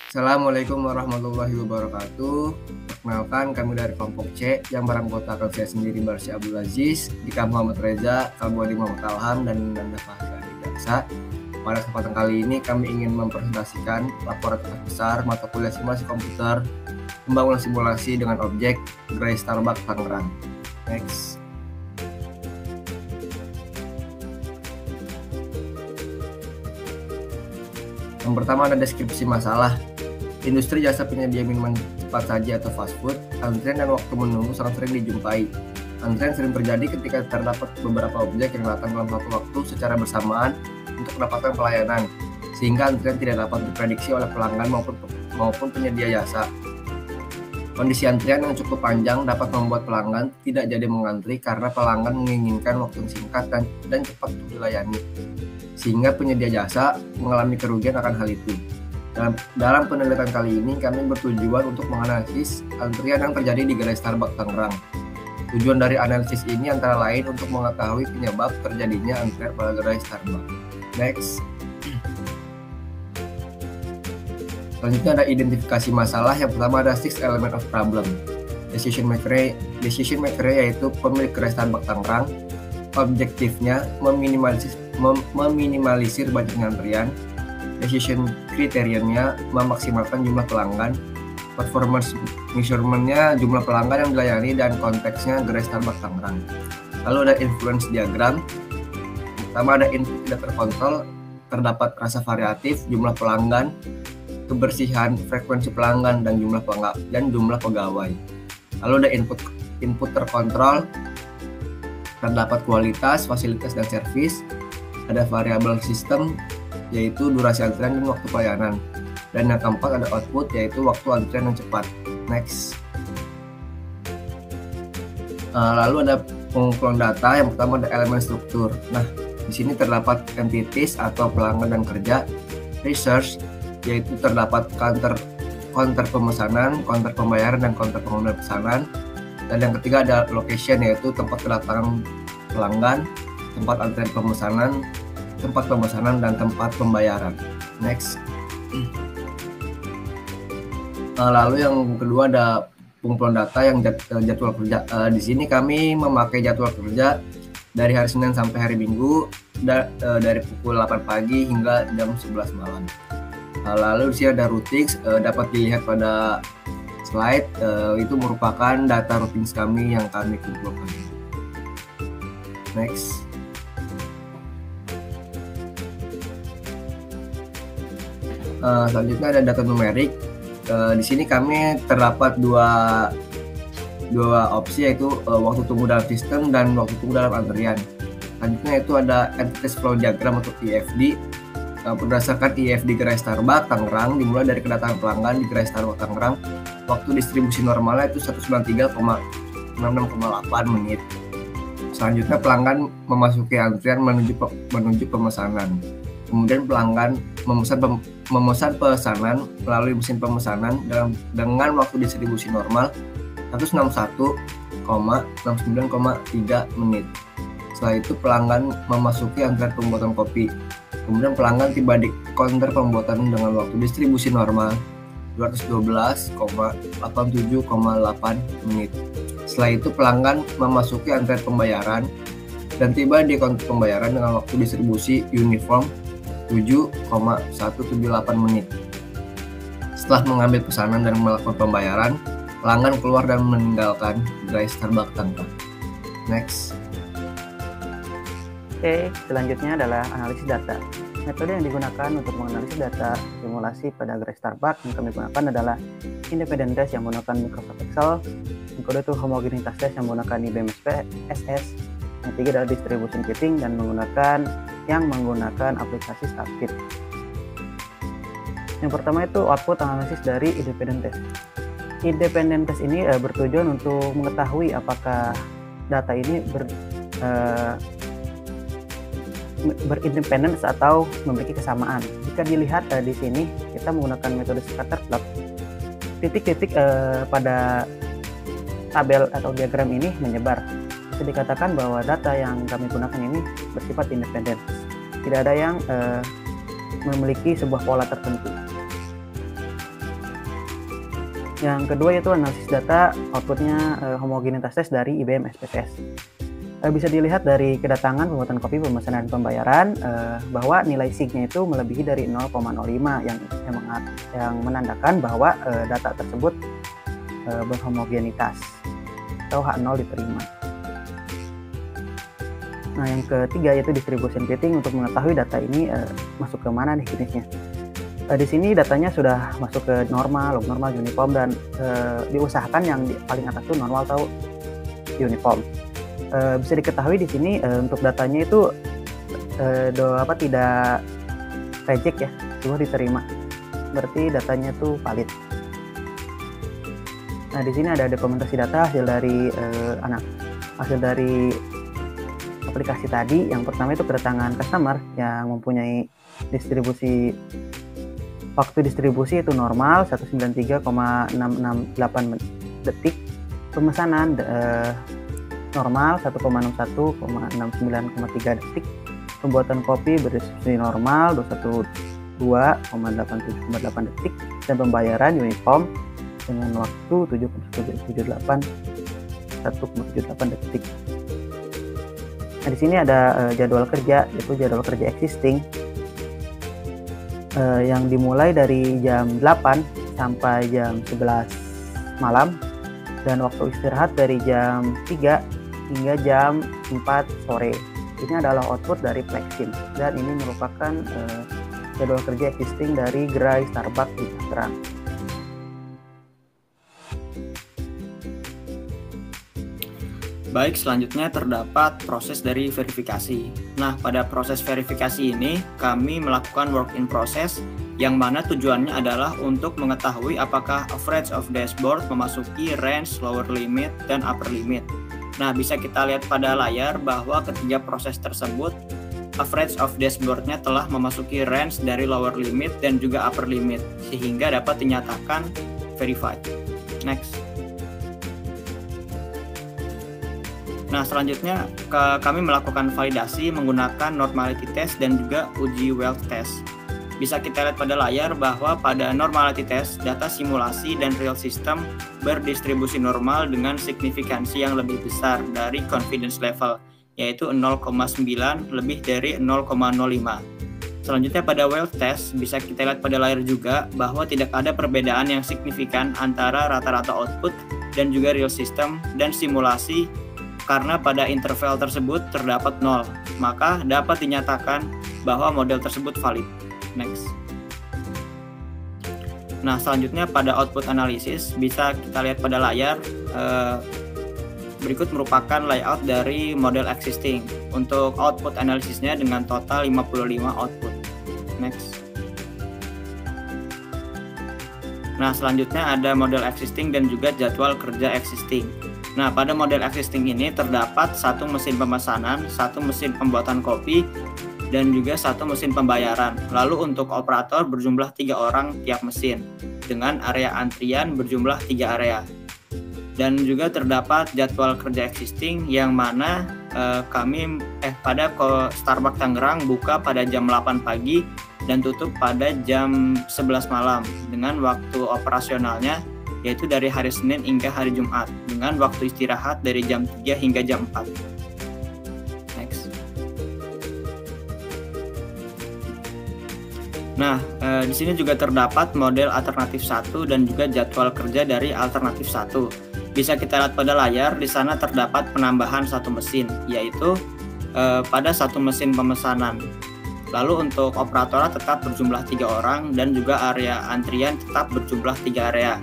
Assalamualaikum warahmatullahi wabarakatuh. Perkenalkan, kami dari kelompok C yang beranggotakan saya sendiri Barsi Abdul Aziz, Dika Muhammad Reza, Kalbuadi Muhammad Alham, dan Nanda Fahri Jaksa. Pada kesempatan kali ini kami ingin mempresentasikan laporan tugas besar mata kuliah simulasi komputer, pembangunan simulasi dengan objek Gray Starbuck Tangerang. Next. Yang pertama ada deskripsi masalah. Industri jasa penyedia minuman cepat saji atau fast food, antrian dan waktu menunggu sangat sering dijumpai. Antrian sering terjadi ketika terdapat beberapa objek yang datang dalam satu waktu secara bersamaan untuk mendapatkan pelayanan, sehingga antrian tidak dapat diprediksi oleh pelanggan maupun penyedia jasa. Kondisi antrian yang cukup panjang dapat membuat pelanggan tidak jadi mengantri karena pelanggan menginginkan waktu yang singkat dan cepat untuk dilayani, sehingga penyedia jasa mengalami kerugian akan hal itu. Dalam penelitian kali ini, kami bertujuan untuk menganalisis antrian yang terjadi di Gerai Starbuck Tangerang. Tujuan dari analisis ini antara lain untuk mengetahui penyebab terjadinya antrian pada Gerai Starbuck. Next. Selanjutnya ada identifikasi masalah. Yang pertama ada 6 element of problem. Decision maker yaitu pemilik Gerai Starbuck Tangerang. Objektifnya meminimalisir banyaknya antrian. Decision kriterianya memaksimalkan jumlah pelanggan. Performance measurement-nya jumlah pelanggan yang dilayani dan konteksnya Gerai Starbuck Tangerang. Lalu ada influence diagram. Pertama ada input tidak terkontrol, terdapat rasa variatif, jumlah pelanggan, kebersihan, frekuensi pelanggan, dan jumlah pegawai. Lalu ada input terkontrol, terdapat kualitas, fasilitas, dan servis. Ada variabel sistem, yaitu durasi antrian dan waktu pelayanan. Dan yang keempat ada output, yaitu waktu antrian yang cepat. Next. Lalu ada pengumpulan data. Yang pertama ada elemen struktur. Nah, di sini terdapat entities atau pelanggan dan kerja. Research, yaitu terdapat counter pemesanan, counter pembayaran, dan counter pengambilan pesanan. Dan yang ketiga ada location, yaitu tempat kedatangan pelanggan, tempat antrian pemesanan, tempat pemesanan, dan tempat pembayaran. Next. Lalu yang kedua ada pengumpulan data yang jadwal kerja. Di sini kami memakai jadwal kerja dari hari Senin sampai hari Minggu, dari pukul 8 pagi hingga jam 11 malam. Lalu di sini ada routings, dapat dilihat pada slide. Itu merupakan data routings kami yang kami kumpulkan. Next. Selanjutnya ada data numerik. Di sini kami terdapat dua opsi, yaitu waktu tunggu dalam sistem dan waktu tunggu dalam antrian. Selanjutnya itu ada entities flow diagram atau EFD. Berdasarkan EFD Gerai Starbuck Tangerang, dimulai dari kedatangan pelanggan di Gerai Starbuck Tangerang. Waktu distribusi normalnya itu 193,66,8 menit. Selanjutnya pelanggan memasuki antrian menuju pemesanan. Kemudian pelanggan memesan pesanan melalui mesin pemesanan dengan waktu distribusi normal 161,69,3 menit. Setelah itu pelanggan memasuki antrian pembuatan kopi. Kemudian pelanggan tiba di counter pembuatan dengan waktu distribusi normal 212,87,8 menit. Setelah itu pelanggan memasuki antrian pembayaran dan tiba di counter pembayaran dengan waktu distribusi uniform 7,178 menit. Setelah mengambil pesanan dan melakukan pembayaran, pelanggan keluar dan meninggalkan Gerai Starbuck Tangerang. Next. Oke, selanjutnya adalah analisis data. Metode yang digunakan untuk menganalisis data simulasi pada Gerai Starbuck yang kami gunakan adalah independent test yang menggunakan Microsoft Excel, yang kedua itu homogenitas test yang menggunakan IBM SS, yang ketiga adalah distribution fitting dan menggunakan aplikasi Starfit. Yang pertama itu output analisis dari independent test. Independent test ini bertujuan untuk mengetahui apakah data ini berindependen atau memiliki kesamaan. Jika dilihat di sini kita menggunakan metode scatter plot. Titik-titik pada tabel atau diagram ini menyebar. Bisa dikatakan bahwa data yang kami gunakan ini bersifat independen. Tidak ada yang memiliki sebuah pola tertentu. Yang kedua yaitu analisis data, outputnya homogenitas tes dari IBM SPSS. Bisa dilihat dari kedatangan, pembuatan kopi, pemesanan, dan pembayaran bahwa nilai sig-nya itu melebihi dari 0,05 yang menandakan bahwa data tersebut berhomogenitas atau H0 diterima. Nah, yang ketiga yaitu distribution fitting untuk mengetahui data ini masuk ke mana nih jenisnya. Di sini datanya sudah masuk ke normal, log normal, uniform, dan diusahakan yang paling atas itu normal atau uniform. Bisa diketahui di sini untuk datanya itu tidak reject ya, cuma diterima. Berarti datanya itu valid. Nah, di sini ada dokumentasi data hasil dari aplikasi tadi. Yang pertama itu kedatangan customer yang mempunyai waktu distribusi itu normal 193,668 detik. Pemesanan normal 1,61,69,3 detik. Pembuatan kopi berdistribusi normal 212,87,8 detik, dan pembayaran uniform dengan waktu 1,78 detik. Nah, di sini ada jadwal kerja, yaitu jadwal kerja existing yang dimulai dari jam 8 sampai jam 11 malam, dan waktu istirahat dari jam 3 hingga jam 4 sore. Ini adalah output dari Plexim, dan ini merupakan jadwal kerja existing dari gerai Starbucks di Tangerang. Baik, selanjutnya terdapat proses dari verifikasi. Nah, pada proses verifikasi ini kami melakukan work in process yang mana tujuannya adalah untuk mengetahui apakah average of dashboard memasuki range lower limit dan upper limit. Nah, bisa kita lihat pada layar bahwa ketiga proses tersebut average of dashboard-nya telah memasuki range dari lower limit dan juga upper limit, sehingga dapat dinyatakan verified. Next. Nah, selanjutnya kami melakukan validasi menggunakan normality test dan juga uji Weld test. Bisa kita lihat pada layar bahwa pada normality test, data simulasi dan real system berdistribusi normal dengan signifikansi yang lebih besar dari confidence level, yaitu 0,9 lebih dari 0,05. Selanjutnya pada Weld test, bisa kita lihat pada layar juga bahwa tidak ada perbedaan yang signifikan antara rata-rata output dan juga real system dan simulasi, karena pada interval tersebut terdapat 0, maka dapat dinyatakan bahwa model tersebut valid. Next. Nah, selanjutnya pada output analisis, bisa kita lihat pada layar berikut merupakan layout dari model existing untuk output analisisnya dengan total 55 output. Next. Nah, selanjutnya ada model existing dan juga jadwal kerja existing. Nah, pada model existing ini terdapat satu mesin pemesanan, satu mesin pembuatan kopi, dan juga satu mesin pembayaran. Lalu untuk operator berjumlah 3 orang tiap mesin, dengan area antrian berjumlah 3 area. Dan juga terdapat jadwal kerja existing yang mana pada Starbucks Tangerang buka pada jam 8 pagi dan tutup pada jam 11 malam, dengan waktu operasionalnya yaitu dari hari Senin hingga hari Jumat, dengan waktu istirahat dari jam 3 hingga jam 4. Nah, di sini juga terdapat model alternatif 1 dan juga jadwal kerja dari alternatif 1. Bisa kita lihat pada layar, di sana terdapat penambahan satu mesin, yaitu pada satu mesin pemesanan. Lalu untuk operator tetap berjumlah 3 orang dan juga area antrian tetap berjumlah 3 area.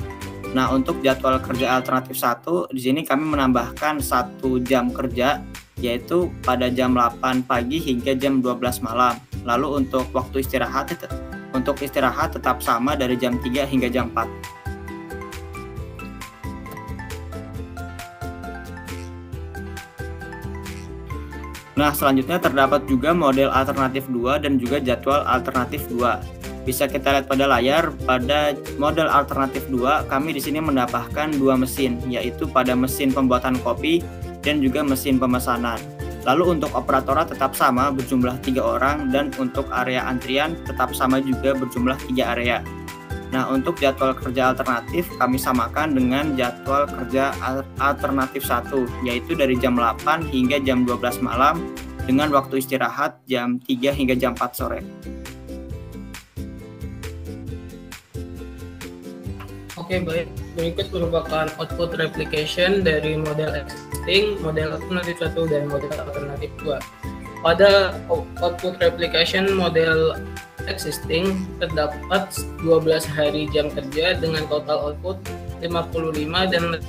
Nah, untuk jadwal kerja alternatif 1, di sini kami menambahkan 1 jam kerja, yaitu pada jam 8 pagi hingga jam 12 malam. Lalu untuk waktu istirahat tetap sama dari jam 3 hingga jam 4. Nah, selanjutnya terdapat juga model alternatif 2 dan juga jadwal alternatif 2. Bisa kita lihat pada layar, pada model alternatif 2 kami di sini menambahkan 2 mesin, yaitu pada mesin pembuatan kopi dan juga mesin pemesanan. Lalu untuk operator tetap sama berjumlah 3 orang dan untuk area antrian tetap sama juga berjumlah 3 area. Nah, untuk jadwal kerja alternatif kami samakan dengan jadwal kerja alternatif 1, yaitu dari jam 8 hingga jam 12 malam dengan waktu istirahat jam 3 hingga jam 4 sore. Oke, baik. Berikut merupakan output replication dari model existing, model alternatif 1, dan model alternatif 2. Pada output replication model existing terdapat 12 hari jam kerja dengan total output 55 dan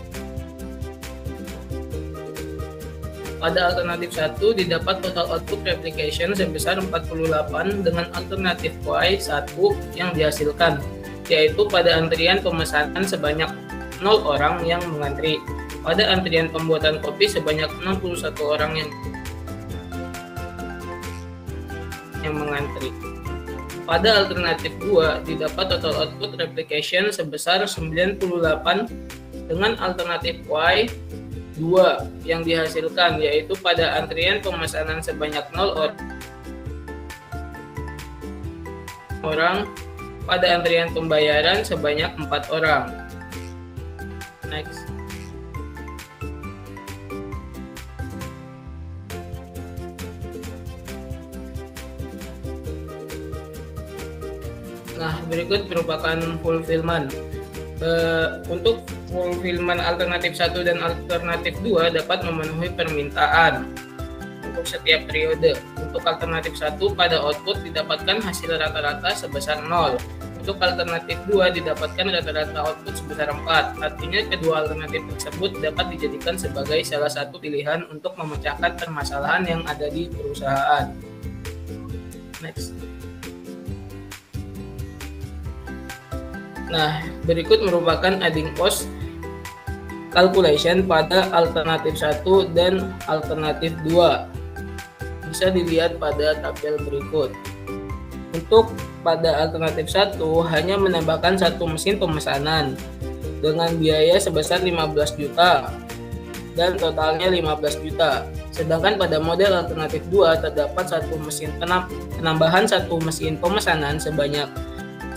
pada alternatif 1 didapat total output replication sebesar 48 dengan alternatif Y1 yang dihasilkan, yaitu pada antrian pemesanan sebanyak 0 orang yang mengantri. Pada antrian pembuatan kopi sebanyak 61 orang yang mengantri. Pada alternatif 2 didapat total output replication sebesar 98 dengan alternatif Y2 yang dihasilkan, yaitu pada antrian pemesanan sebanyak 0 orang, pada antrian pembayaran sebanyak 4 orang. Next. Nah, berikut merupakan fulfillment. Untuk fulfillment alternatif 1 dan alternatif 2 dapat memenuhi permintaan untuk setiap periode. Untuk alternatif 1 pada output didapatkan hasil rata-rata sebesar 0. Untuk alternatif 2 didapatkan rata-rata output sebesar 4. Artinya kedua alternatif tersebut dapat dijadikan sebagai salah satu pilihan untuk memecahkan permasalahan yang ada di perusahaan. Next. Nah, berikut merupakan adding cost calculation pada alternatif 1 dan alternatif 2. Bisa dilihat pada tabel berikut. Untuk pada alternatif 1 hanya menambahkan satu mesin pemesanan dengan biaya sebesar 15 juta dan totalnya 15 juta. Sedangkan pada model alternatif 2 terdapat penambahan satu mesin pemesanan sebanyak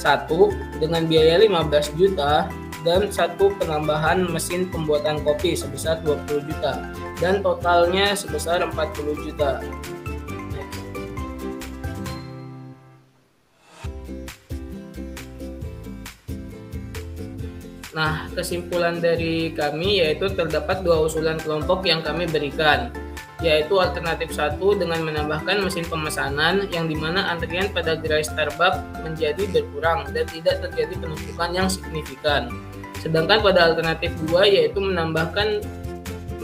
1 dengan biaya 15 juta dan satu penambahan mesin pembuatan kopi sebesar 20 juta dan totalnya sebesar 40 juta. Nah, kesimpulan dari kami yaitu terdapat dua usulan kelompok yang kami berikan, yaitu alternatif 1 dengan menambahkan mesin pemesanan yang dimana antrian pada gerai Starbucks menjadi berkurang dan tidak terjadi penumpukan yang signifikan. Sedangkan pada alternatif 2 yaitu menambahkan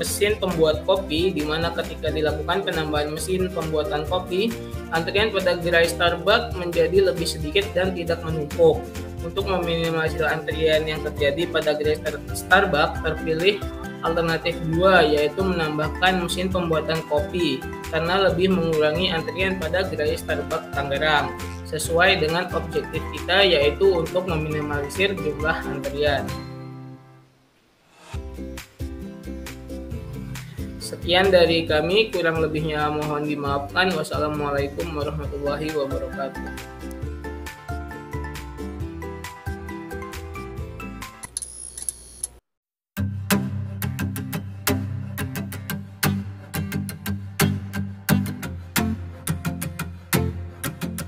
mesin pembuat kopi di mana ketika dilakukan penambahan mesin pembuatan kopi, antrian pada gerai Starbucks menjadi lebih sedikit dan tidak menumpuk. Untuk meminimalisir antrian yang terjadi pada gerai Starbucks, terpilih alternatif 2 yaitu menambahkan mesin pembuatan kopi karena lebih mengurangi antrian pada gerai Starbucks Tangerang sesuai dengan objektif kita yaitu untuk meminimalisir jumlah antrian. Sekian dari kami, kurang lebihnya mohon dimaafkan. Wassalamualaikum warahmatullahi wabarakatuh.